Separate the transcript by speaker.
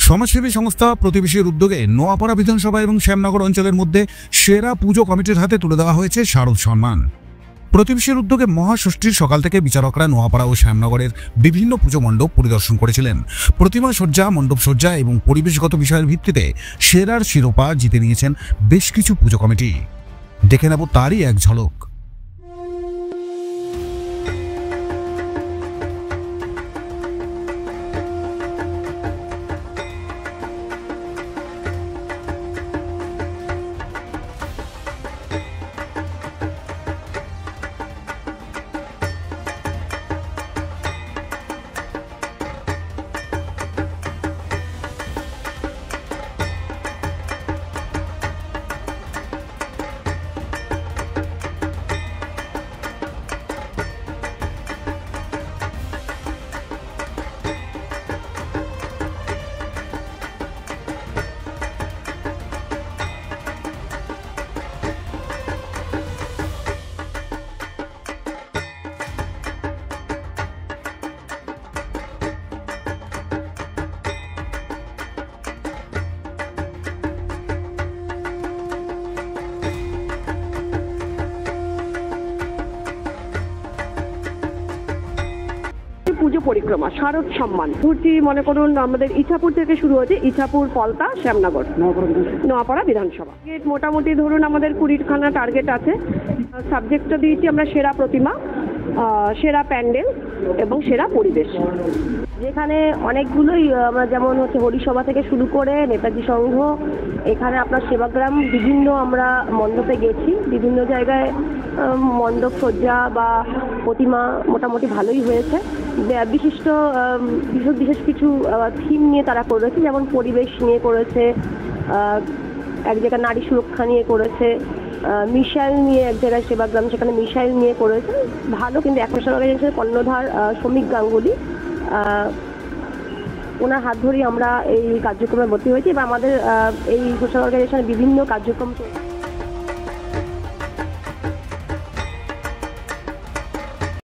Speaker 1: সমাজসেবী সংস্থা প্রতিবেশীর উদ্যোগে নোয়াপাড়া বিধানসভা এবং শ্যামনগর অঞ্চলের মধ্যে সেরা পুজো কমিটির হাতে তুলে দেওয়া হয়েছে শারদ সম্মান। প্রতিবেশীর উদ্যোগে মহাষষ্ঠীর সকাল থেকে বিচারকরা নোয়াপাড়া ও শ্যামনগরের বিভিন্ন পুজো মণ্ডপ পরিদর্শন করেছিলেন। প্রতিমা সজ্জা, মণ্ডপ সজ্জা এবং পরিবেশগত বিষয়ের ভিত্তিতে সেরার শিরোপা জিতে নিয়েছেন বেশ কিছু পুজো কমিটি। দেখে নেব তারই এক ঝলক।
Speaker 2: পুজো পরিক্রমা শারদ সম্মান ঘুরছি, মনে করুন আমাদের ইছাপুর থেকে শুরু হয়েছে। ইছাপুর, পলতা, শ্যামনগর, নোয়াপাড়া বিধানসভা। মোটামুটি ধরুন আমাদের 20খানা টার্গেট আছে। সাবজেক্টটা দিয়েছি আমরা সেরা প্রতিমা, সেরা প্যান্ডেল এবং সেরা পরিবেশ, যেখানে অনেকগুলোই আমরা যেমন হচ্ছে হরিসভা থেকে শুরু করে নেতাজি সংঘ, এখানে আপনার সেবাগ্রাম, বিভিন্ন আমরা মণ্ডপে গেছি। বিভিন্ন জায়গায় মণ্ডপ সজ্জা বা প্রতিমা মোটামুটি ভালোই হয়েছে। বিশেষ কিছু থিম নিয়ে তারা করেছে, যেমন পরিবেশ নিয়ে করেছে, এক জায়গায় নারী সুরক্ষা নিয়ে করেছে, মিসাইল নিয়ে এক জায়গায় সেবাগ্রাম, সেখানে মিসাইল নিয়ে করেছে ভালো। কিন্তু সোশ্যাল অর্গানাইজেশনের কর্ণধার শ্রমিক গাঙ্গুলি, ওনার হাত ধরেই আমরা এই কার্যক্রমে ভর্তি হয়েছি এবং আমাদের এই সোশ্যাল অর্গানাইজেশনের বিভিন্ন কার্যক্রম চলছে।